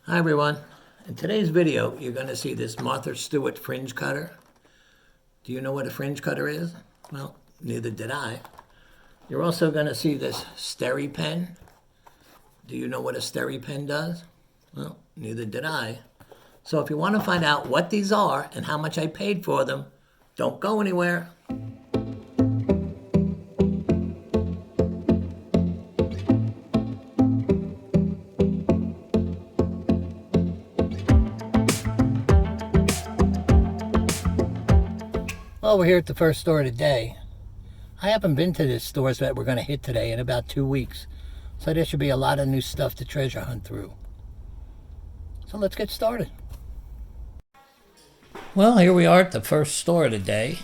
Hi everyone. In today's video, you're going to see this Martha Stewart fringe cutter. Do you know what a fringe cutter is? Well, neither did I. You're also going to see this Steri pen. Do you know what a Steri pen does? Well, neither did I. So if you want to find out what these are and how much I paid for them, don't go anywhere. Well, we're here at the first store of the day. I haven't been to this store that we're going to hit today in about 2 weeks. So there should be a lot of new stuff to treasure hunt through. So let's get started. Well, here we are at the first store of the day,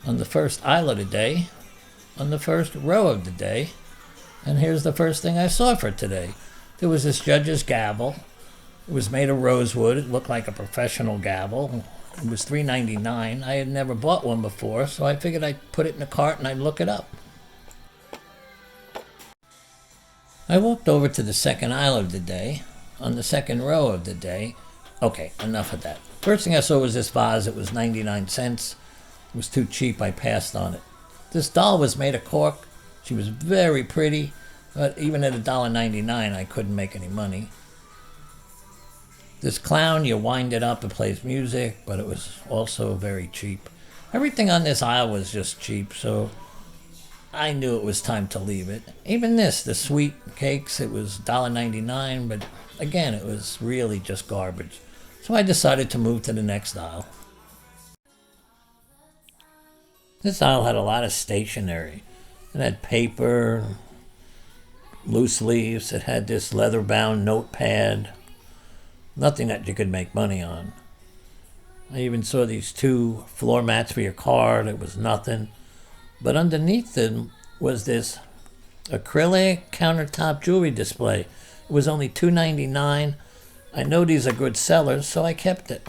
on the first aisle of the day, on the first row of the day. And here's the first thing I saw for today. There was this judge's gavel. It was made of rosewood. It looked like a professional gavel. It was $3.99. I had never bought one before, so I figured I'd put it in the cart and I'd look it up. I walked over to the second aisle of the day, on the second row of the day. Okay, enough of that. First thing I saw was this vase. It was 99 cents. It was too cheap. I passed on it. This doll was made of cork. She was very pretty, but even at $1.99, I couldn't make any money. This clown, you wind it up, it plays music, but it was also very cheap. Everything on this aisle was just cheap, so I knew it was time to leave it. Even this, the sweet cakes, it was $1.99, but again, it was really just garbage. So I decided to move to the next aisle. This aisle had a lot of stationery. It had paper, loose leaves, it had this leather-bound notepad. Nothing that you could make money on. I even saw these 2 floor mats for your car. It was nothing. But underneath them was this acrylic countertop jewelry display. It was only $2.99. I know these are good sellers, so I kept it.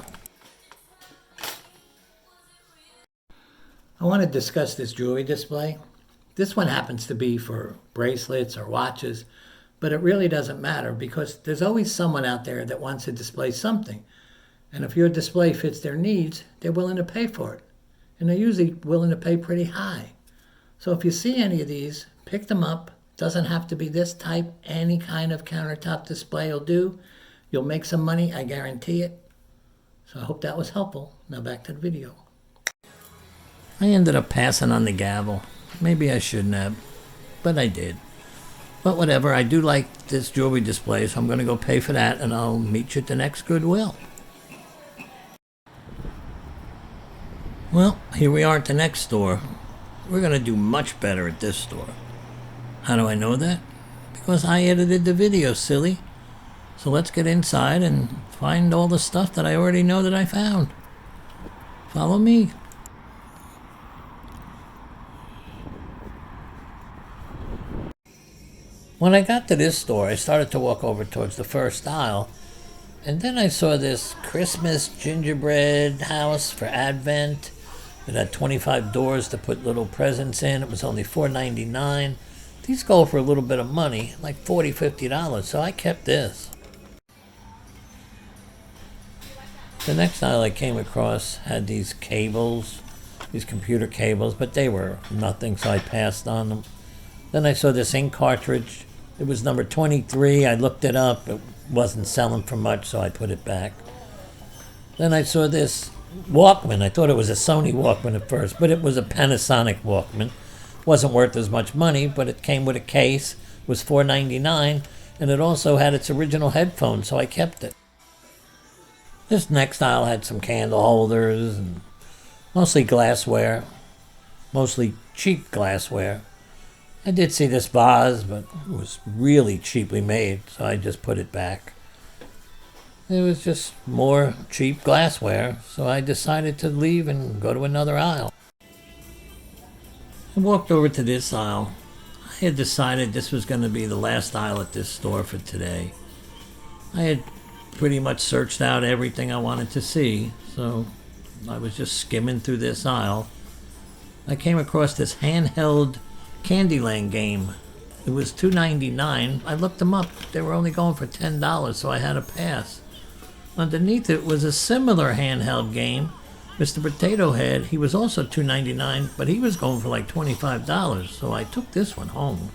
I want to discuss this jewelry display. This one happens to be for bracelets or watches, but it really doesn't matter because there's always someone out there that wants to display something. And if your display fits their needs, they're willing to pay for it. And they're usually willing to pay pretty high. So if you see any of these, pick them up. Doesn't have to be this type. Any kind of countertop display will do. You'll make some money, I guarantee it. So I hope that was helpful. Now back to the video. I ended up passing on the gavel. Maybe I shouldn't have, but I did. But whatever, I do like this jewelry display, so I'm going to go pay for that, and I'll meet you at the next Goodwill. Well, here we are at the next store. We're going to do much better at this store. How do I know that? Because I edited the video, silly. So let's get inside and find all the stuff that I already know that I found. Follow me. When I got to this store, I started to walk over towards the first aisle, and then I saw this Christmas gingerbread house for Advent. It had 25 doors to put little presents in. It was only $4.99. These go for a little bit of money, like $40, $50, so I kept this. The next aisle I came across had these cables, these computer cables, but they were nothing, so I passed on them. Then I saw this ink cartridge. It was number 23. I looked it up. It wasn't selling for much, so I put it back. Then I saw this Walkman. I thought it was a Sony Walkman at first, but it was a Panasonic Walkman. Wasn't worth as much money, but it came with a case. It was $4.99, and it also had its original headphones, so I kept it. This next aisle had some candle holders and mostly glassware, mostly cheap glassware. I did see this vase, but it was really cheaply made, so I just put it back. It was just more cheap glassware, so I decided to leave and go to another aisle. I walked over to this aisle. I had decided this was going to be the last aisle at this store for today. I had pretty much searched out everything I wanted to see, so I was just skimming through this aisle. I came across this handheld Candyland game. It was $2.99. I looked them up. They were only going for $10, so I had to pass. Underneath it was a similar handheld game. Mr. Potato Head, he was also $2.99, but he was going for like $25, so I took this one home.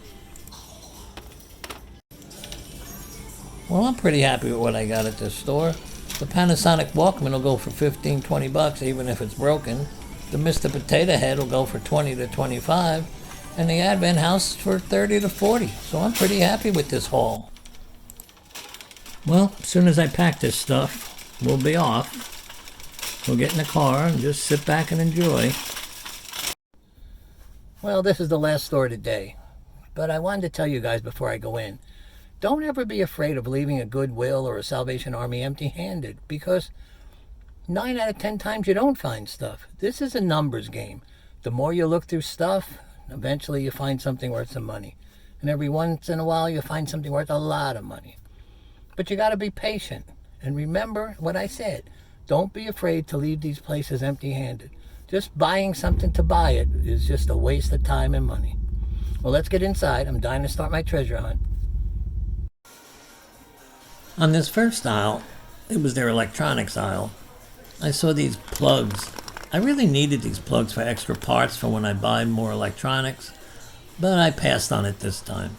Well, I'm pretty happy with what I got at this store. The Panasonic Walkman will go for $15-20, even if it's broken. The Mr. Potato Head will go for $20 to $25, and the Advent House for $30 to $40. So I'm pretty happy with this haul. Well, as soon as I pack this stuff, we'll be off. We'll get in the car and just sit back and enjoy. Well, this is the last store of the day, but I wanted to tell you guys before I go in, don't ever be afraid of leaving a Goodwill or a Salvation Army empty-handed, because 9 out of 10 times you don't find stuff. This is a numbers game. The more you look through stuff, eventually you find something worth some money. And every once in a while you find something worth a lot of money. But you got to be patient. And remember what I said. Don't be afraid to leave these places empty-handed. Just buying something to buy it is just a waste of time and money. Well, let's get inside. I'm dying to start my treasure hunt. On this first aisle, it was their electronics aisle. I saw these plugs. I really needed these plugs for extra parts for when I buy more electronics, but I passed on it this time.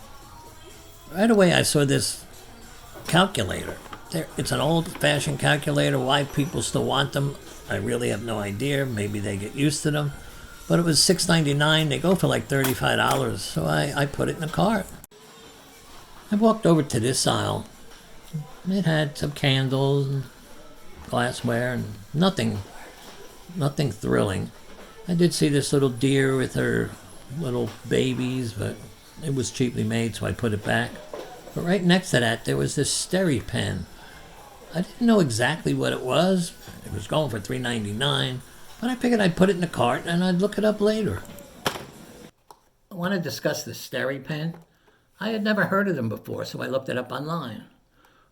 Right away I saw this calculator. It's an old-fashioned calculator. Why people still want them, I really have no idea. Maybe they get used to them. But it was $6.99. They go for like $35, so I put it in the cart. I walked over to this aisle. It had some candles and glassware and nothing thrilling. I did see this little deer with her little babies, but it was cheaply made, so I put it back. But right next to that, there was this Steri pen. I didn't know exactly what it was. It was going for $3.99, but I figured I'd put it in the cart and I'd look it up later. I want to discuss the Steri pen. I had never heard of them before, so I looked it up online.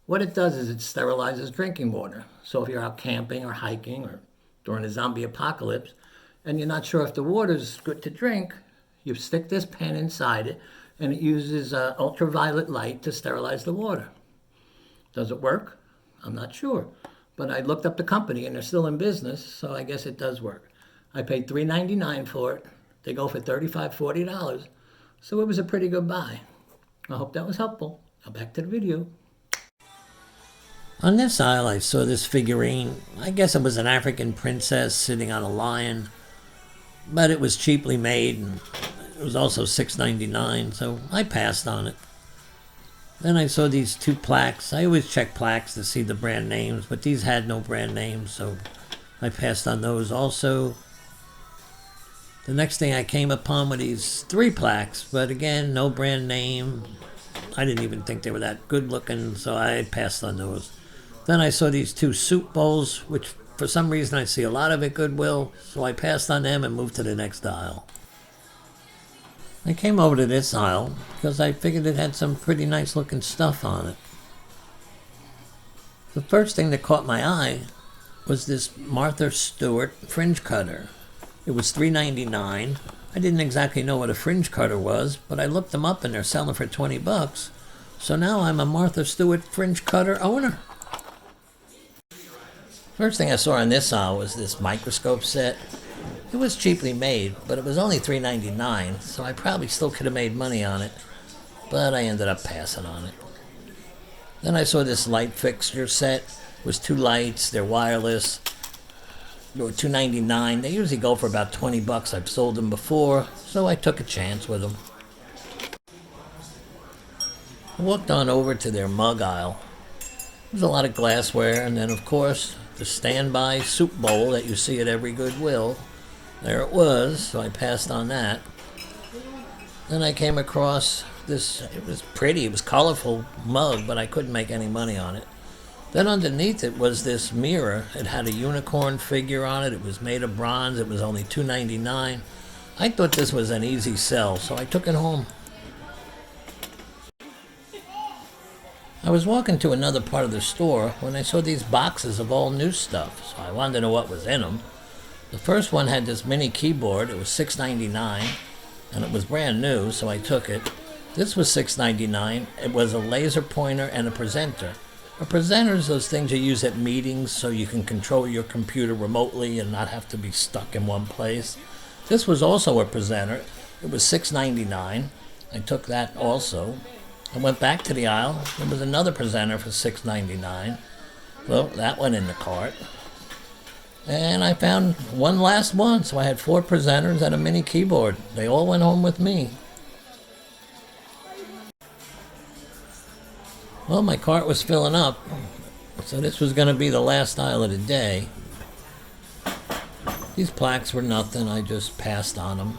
What it does is it sterilizes drinking water. So if you're out camping or hiking or during a zombie apocalypse and you're not sure if the water's good to drink, you stick this pen inside it and it uses ultraviolet light to sterilize the water. Does it work? I'm not sure. But I looked up the company and they're still in business, so I guess it does work. I paid $3.99 for it. They go for $35, $40. So it was a pretty good buy. I hope that was helpful. Now back to the video. On this aisle, I saw this figurine. I guess it was an African princess sitting on a lion, but it was cheaply made, and it was also $6.99, so I passed on it. Then I saw these two plaques. I always check plaques to see the brand names, but these had no brand names, so I passed on those also. The next thing I came upon were these 3 plaques, but again, no brand name. I didn't even think they were that good looking, so I passed on those. Then I saw these 2 soup bowls, which for some reason I see a lot of at Goodwill, so I passed on them and moved to the next aisle. I came over to this aisle because I figured it had some pretty nice looking stuff on it. The first thing that caught my eye was this Martha Stewart fringe cutter. It was $3.99. I didn't exactly know what a fringe cutter was, but I looked them up and they're selling for $20. So now I'm a Martha Stewart fringe cutter owner. First thing I saw on this aisle was this microscope set. It was cheaply made, but it was only $3.99, so I probably still could have made money on it, but I ended up passing on it. Then I saw this light fixture set. It was 2 lights, they're wireless. They were $2.99. They usually go for about $20. I've sold them before, so I took a chance with them. I walked on over to their mug aisle. There's a lot of glassware, and then of course the standby soup bowl that you see at every Goodwill. There it was, so I passed on that. Then I came across this. It was pretty, it was colorful mug, but I couldn't make any money on it. Then underneath it was this mirror. It had a unicorn figure on it. It was made of bronze. It was only $2.99. I thought this was an easy sell, so I took it home. I was walking to another part of the store when I saw these boxes of all new stuff, so I wanted to know what was in them. The first one had this mini keyboard. It was $6.99, and it was brand new, so I took it. This was $6.99. It was a laser pointer and a presenter. A presenter is those things you use at meetings so you can control your computer remotely and not have to be stuck in one place. This was also a presenter. It was $6.99. I took that also. I went back to the aisle. There was another presenter for $6.99. Well, that went in the cart. And I found one last one, so I had 4 presenters and a mini keyboard. They all went home with me. Well, my cart was filling up, so this was going to be the last aisle of the day. These plaques were nothing, I just passed on them.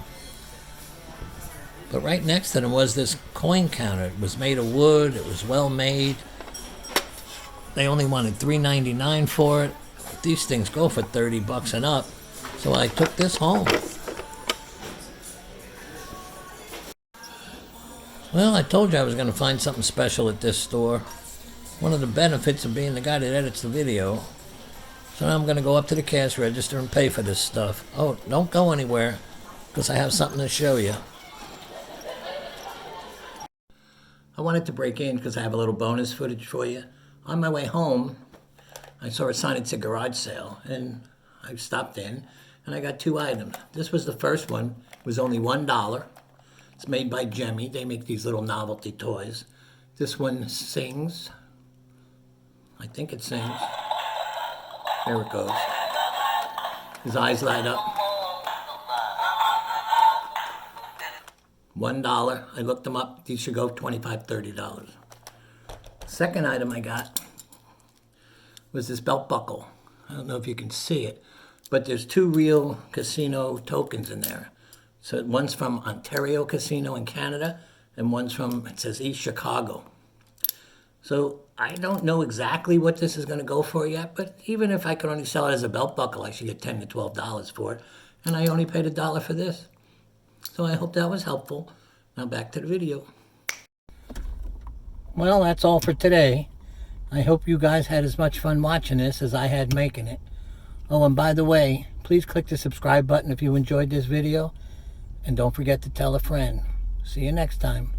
But right next to them was this coin counter. It was made of wood, it was well made. They only wanted $3.99 for it. These things go for $30 and up, so I took this home. Well, I told you I was going to find something special at this store. One of the benefits of being the guy that edits the video. So now I'm going to go up to the cash register and pay for this stuff. Oh, don't go anywhere, because I have something to show you. I wanted to break in because I have a little bonus footage for you. On my way home, I saw a sign. It's a garage sale, and I stopped in, and I got 2 items. This was the first one. It was only $1. It's made by Geno. They make these little novelty toys. This one sings. I think it sings. There it goes. His eyes light up. $1. I looked them up. These should go $25, $30. Second item I got was this belt buckle. I don't know if you can see it, but there's 2 real casino tokens in there. So one's from Ontario Casino in Canada, and one's from, it says East Chicago. So I don't know exactly what this is going to go for yet, but even if I could only sell it as a belt buckle, I should get $10 to $12 for it. And I only paid $1 for this. So I hope that was helpful. Now back to the video. Well, that's all for today. I hope you guys had as much fun watching this as I had making it. Oh, and by the way, please click the subscribe button if you enjoyed this video. And don't forget to tell a friend. See you next time.